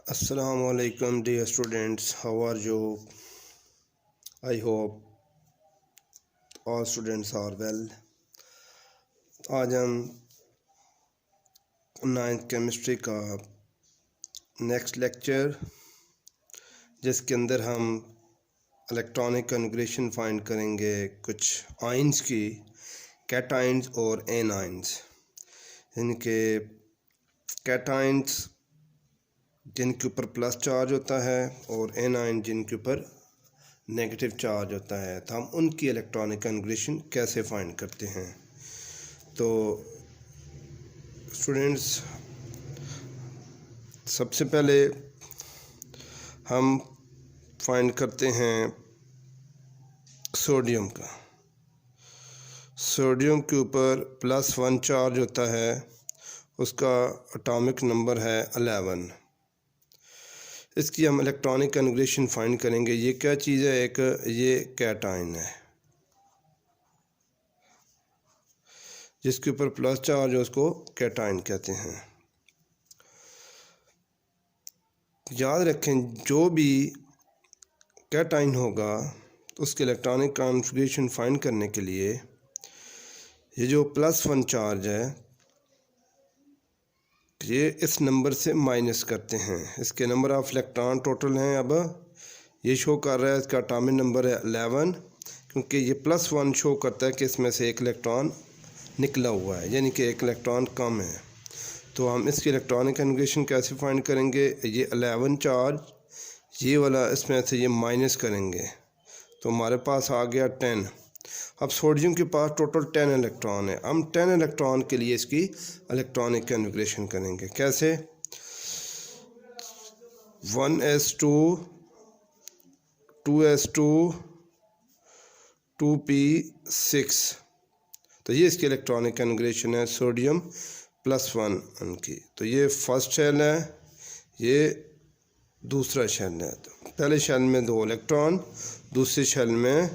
Assalamu alaikum dear students, how are you? I hope all students are well. आज हम 9th chemistry का next lecture जिसके अंदर हम इलेक्ट्रॉनिक कॉन्फ़िगरेशन फाइंड करेंगे कुछ आयंस की, कैटायंस और एनायंस। इनके कैटायंस जिनके ऊपर प्लस चार्ज होता है और एनायन जिनके ऊपर नेगेटिव चार्ज होता है, तो हम उनकी इलेक्ट्रॉनिक कॉन्फ़िगरेशन कैसे फाइंड करते हैं। तो स्टूडेंट्स, सबसे पहले हम फाइंड करते हैं सोडियम का। सोडियम के ऊपर +1 चार्ज होता है, उसका एटॉमिक नंबर है 11। इसकी हम इलेक्ट्रॉनिक कॉन्फ़िगरेशन फाइंड करेंगे। ये क्या चीज़ है? एक ये कैटायन है जिसके ऊपर प्लस चार्ज है, उसको कैटायन कहते हैं। याद रखें, जो भी कैटायन होगा तो उसके इलेक्ट्रॉनिक कॉन्फ़िगरेशन फाइंड करने के लिए ये जो +1 चार्ज है ये इस नंबर से माइनस करते हैं। इसके नंबर ऑफ इलेक्ट्रॉन टोटल हैं, अब ये शो कर रहा है इसका एटॉमिक नंबर है 11, क्योंकि ये +1 शो करता है कि इसमें से एक इलेक्ट्रॉन निकला हुआ है, यानी कि एक इलेक्ट्रॉन कम है। तो हम इसकी इलेक्ट्रॉनिक कॉन्फ़िगरेशन कैसे फाइंड करेंगे? ये 11 चार्ज ये वाला इसमें से ये माइनस करेंगे तो हमारे पास आ गया 10। अब सोडियम के पास टोटल 10 इलेक्ट्रॉन है। हम 10 इलेक्ट्रॉन के लिए इसकी इलेक्ट्रॉनिक कॉन्फ़िगरेशन करेंगे। कैसे? 1s2 2s2 2p6, तो ये इसकी इलेक्ट्रॉनिक कॉन्फ़िगरेशन है सोडियम +1 उनकी। तो ये फर्स्ट शेल है, ये दूसरा शेल है। तो पहले शेल में 2 इलेक्ट्रॉन, दूसरे शेल में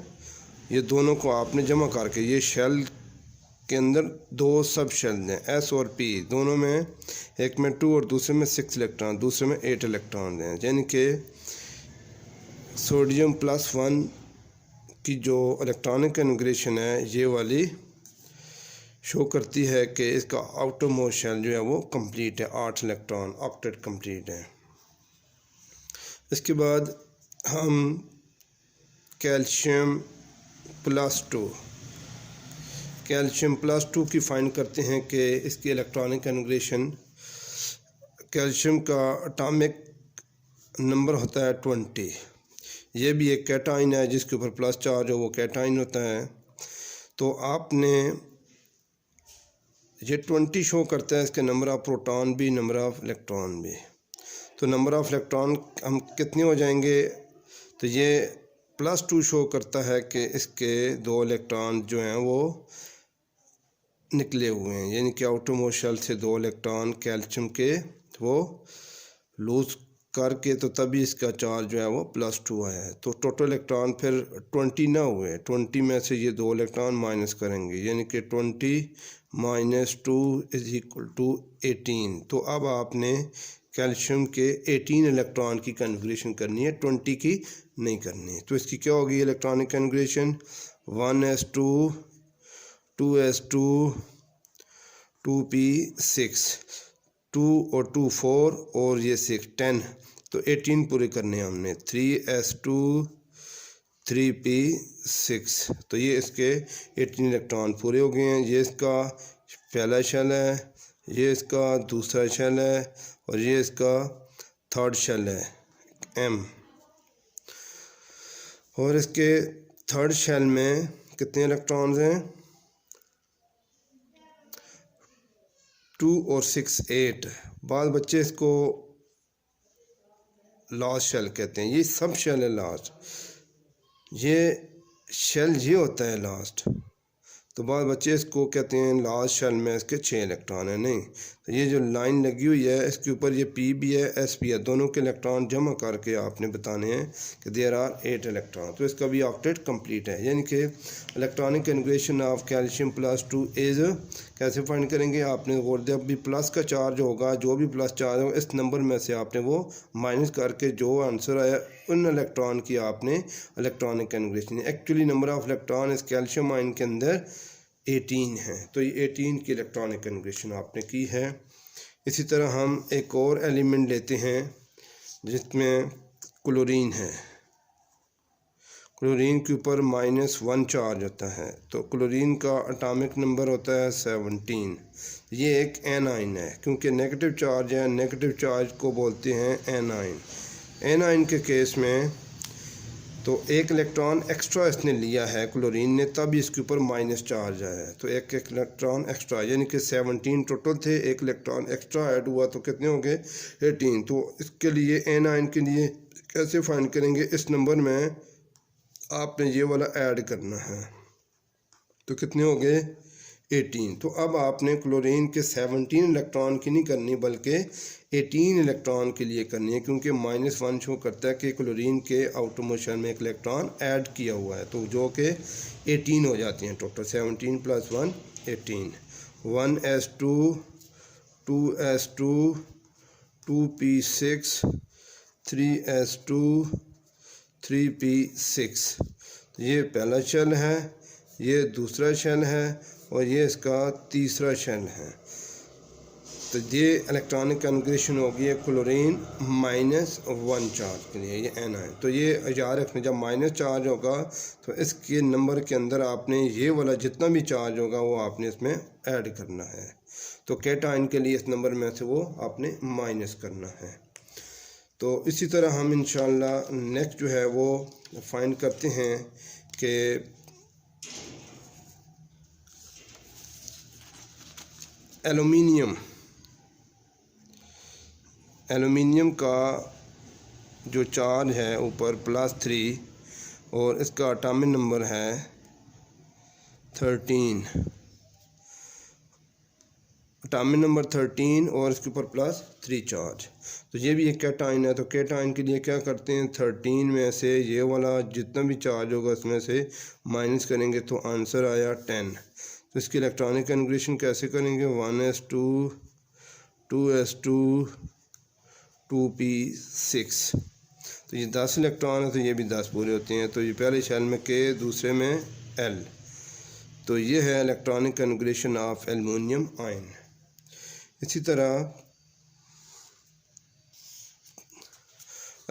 ये दोनों को आपने जमा करके, ये शेल के अंदर 2 सब शेल हैं S और P, दोनों में, एक में 2 और दूसरे में 6 इलेक्ट्रॉन, दूसरे में 8 इलेक्ट्रॉन हैं। यानी कि सोडियम +1 की जो इलेक्ट्रॉनिक कॉन्फ़िगरेशन है ये वाली शो करती है कि इसका आउटर मोस्ट शेल जो है वो कंप्लीट है, 8 इलेक्ट्रॉन, ऑक्टेट कंप्लीट है। इसके बाद हम कैल्शियम +2 की फाइंड करते हैं कि इसकी इलेक्ट्रॉनिक कॉन्फ़िगरेशन, कैल्शियम का एटॉमिक नंबर होता है 20। ये भी एक कैटायन है जिसके ऊपर प्लस चार्ज हो, वो कैटायन होता है। तो आपने ये 20 शो करता है इसके नंबर ऑफ़ प्रोटॉन भी, नंबर ऑफ़ इलेक्ट्रॉन भी। तो नंबर ऑफ़ इलेक्ट्रॉन हम कितने हो जाएंगे? तो ये +2 शो करता है कि इसके 2 इलेक्ट्रॉन जो हैं वो निकले हुए हैं, यानी कि आउटर मोस्ट शेल से 2 इलेक्ट्रॉन कैल्शियम के वो लूज़ करके, तो तभी इसका चार्ज जो है वो +2 आया है। तो टोटल इलेक्ट्रॉन फिर 20 ना हुए, 20 में से ये 2 इलेक्ट्रॉन माइनस करेंगे, यानी कि 20 - 2 = 18। तो अब आपने कैल्शियम के 18 इलेक्ट्रॉन की कॉन्फ़िगरेशन करनी है, 20 की नहीं करनी है। तो इसकी क्या होगी electronic configuration? 1s2 2s2 2p6, 2 और 2 4 और ये 6 10, तो 18 पूरे करने हैं हमने। 3s2 3p6, तो ये इसके 18 इलेक्ट्रॉन पूरे हो गए हैं। ये इसका पहला शेल है, ये इसका दूसरा शेल है और ये इसका थर्ड शेल है M। और इसके थर्ड शेल में कितने इलेक्ट्रॉन्स हैं? 2 और 6 8। बाद बच्चे इसको लास्ट शेल कहते हैं, ये सब शेल है लास्ट, ये शेल ये होता है लास्ट। तो बाद बच्चे इसको कहते हैं लास्ट शेल में इसके 6 इलेक्ट्रॉन है, नहीं, तो ये जो लाइन लगी हुई है इसके ऊपर ये P भी है S भी है, दोनों के इलेक्ट्रॉन जमा करके आपने बताने हैं कि देयर आर 8 इलेक्ट्रॉन। तो इसका भी ऑक्टेट कंप्लीट है, यानी कि electronic configuration of calcium +2 is कैसे फाइंड करेंगे आपने, और जब भी प्लस का चार्ज होगा, जो भी प्लस चार्ज होगा, इस नंबर में से आपने वो माइनस करके जो आंसर आया उन इलेक्ट्रॉन की आपने electronic configuration. Actually number of electron इस कैल्शियम आयन के अंदर 18 है, तो ये 18 की इलेक्ट्रॉनिक कन्फिगरेशन आपने की है। इसी तरह हम एक और एलिमेंट लेते हैं जिसमें क्लोरीन है। क्लोरीन के ऊपर -1 चार्ज होता है, तो क्लोरीन का एटॉमिक नंबर होता है 17। ये एक एनाइन है, क्योंकि नेगेटिव चार्ज है, नेगेटिव चार्ज को बोलते हैं एनाइन। एनाइन के केस में तो एक इलेक्ट्रॉन एक्स्ट्रा इसने लिया है क्लोरीन ने, तब इसके ऊपर माइनस चार्ज आया है, तो एक इलेक्ट्रॉन एक्स्ट्रा, यानी कि 17 टोटल थे, एक इलेक्ट्रॉन एक्स्ट्रा ऐड हुआ तो कितने हो गए 18। तो इसके लिए एनाइन के लिए कैसे फाइंड करेंगे, इस नंबर में आपने ये वाला ऐड करना है, तो कितने हो गए 18। तो अब आपने क्लोरीन के 17 इलेक्ट्रॉन की नहीं करनी बल्कि 18 इलेक्ट्रॉन के लिए करनी है, क्योंकि -1 शो करता है कि क्लोरीन के आउटरमोस्ट शेल में एक इलेक्ट्रॉन ऐड किया हुआ है, तो जो कि 18 हो जाती हैं total. 17 + 1 18, 1s2 2s2 2p6 3s2 3p6। ये पहला शेल है, ये दूसरा शेल है और ये इसका तीसरा शेल है। तो ये इलेक्ट्रॉनिक कन्फिगरेशन होगी है क्लोरीन -1 चार्ज के लिए, ये एनाइन। तो ये याद रखना, जब माइनस चार्ज होगा तो इसके नंबर के अंदर आपने ये वाला जितना भी चार्ज होगा वो आपने इसमें ऐड करना है। तो कैटाइन के लिए इस नंबर में से वो आपने माइनस करना है। तो इसी तरह हम इंशाल्लाह नेक्स्ट जो है वो फाइंड करते हैं कि एलुमिनियम का जो चार्ज है ऊपर +3 और इसका एटॉमिक नंबर है 13, एटॉमिक नंबर 13 और इसके ऊपर +3 चार्ज। तो ये भी एक कैटाइन है। तो कैटाइन के लिए क्या करते हैं, 13 में से ये वाला जितना भी चार्ज होगा उसमें से माइनस करेंगे तो आंसर आया 10। तो इसकी इलेक्ट्रॉनिक कन्फिगरेशन कैसे करेंगे, 1s2 2s2 2p6। तो ये 10 इलेक्ट्रॉन है, तो ये भी 10 पूरे होते हैं। तो ये पहले शेल में K, दूसरे में L। तो ये है electronic configuration of aluminium ion. इसी तरह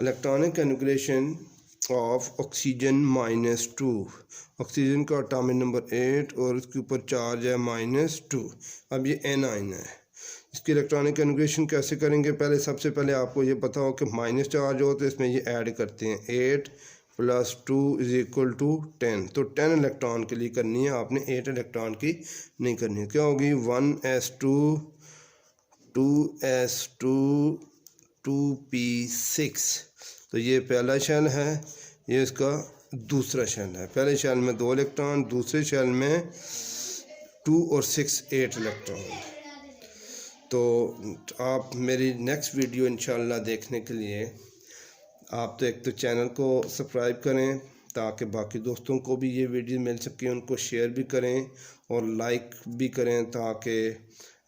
electronic configuration of oxygen -2। Oxygen का एटॉमिक नंबर 8 और उसके ऊपर चार्ज है -2। अब ये एनाइन है, इसकी इलेक्ट्रॉनिक कन्फिगरेशन कैसे करेंगे, पहले सबसे पहले आपको ये पता हो कि माइनस चार्ज हो तो इसमें ये ऐड करते हैं, 8 + 2 = 10। तो 10 इलेक्ट्रॉन के लिए करनी है आपने, 8 इलेक्ट्रॉन की नहीं करनी है। क्या होगी, 1s2 2s2 2p6। तो ये पहला शेल है, ये इसका दूसरा शेल है। पहले शेल में 2 इलेक्ट्रॉन, दूसरे शेल में 2 और 6 8 इलेक्ट्रॉन। तो आप मेरी नेक्स्ट वीडियो इंशाल्लाह देखने के लिए आप तो एक तो चैनल को सब्सक्राइब करें ताकि बाकी दोस्तों को भी ये वीडियो मिल सके, उनको शेयर भी करें और लाइक भी करें, ताकि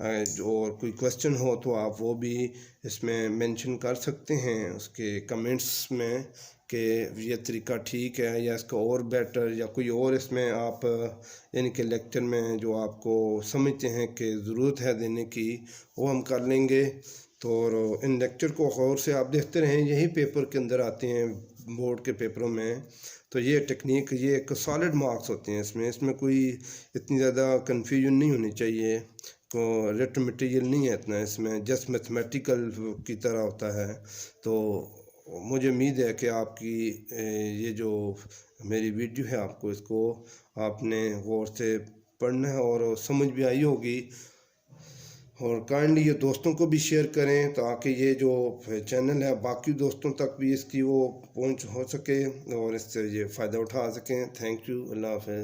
और कोई क्वेश्चन हो तो आप वो भी इसमें मेंशन कर सकते हैं उसके कमेंट्स में कि ये तरीका ठीक है या इसका और बेटर, या कोई और इसमें आप यानी कि लेक्चर में जो आपको समझते हैं कि ज़रूरत है देने की, वो हम कर लेंगे। तो इन लेक्चर को गौर से आप देखते रहें, यही पेपर के अंदर आते हैं बोर्ड के पेपरों में। तो ये टेक्निक, ये एक सॉलिड मार्क्स होते हैं इसमें कोई इतनी ज़्यादा कन्फ्यूजन नहीं होनी चाहिए। तो रिटन मटेरियल नहीं है इतना, इसमें जस्ट मैथमेटिकल की तरह होता है। तो मुझे उम्मीद है कि आपकी ये जो मेरी वीडियो है आपको इसको आपने गौर से पढ़ना है और समझ भी आई होगी। और काइंडली ये दोस्तों को भी शेयर करें ताकि ये जो चैनल है बाकी दोस्तों तक भी इसकी वो पहुंच हो सके और इससे ये फ़ायदा उठा सकें। थैंक यू, अल्लाह हाफ़िज़।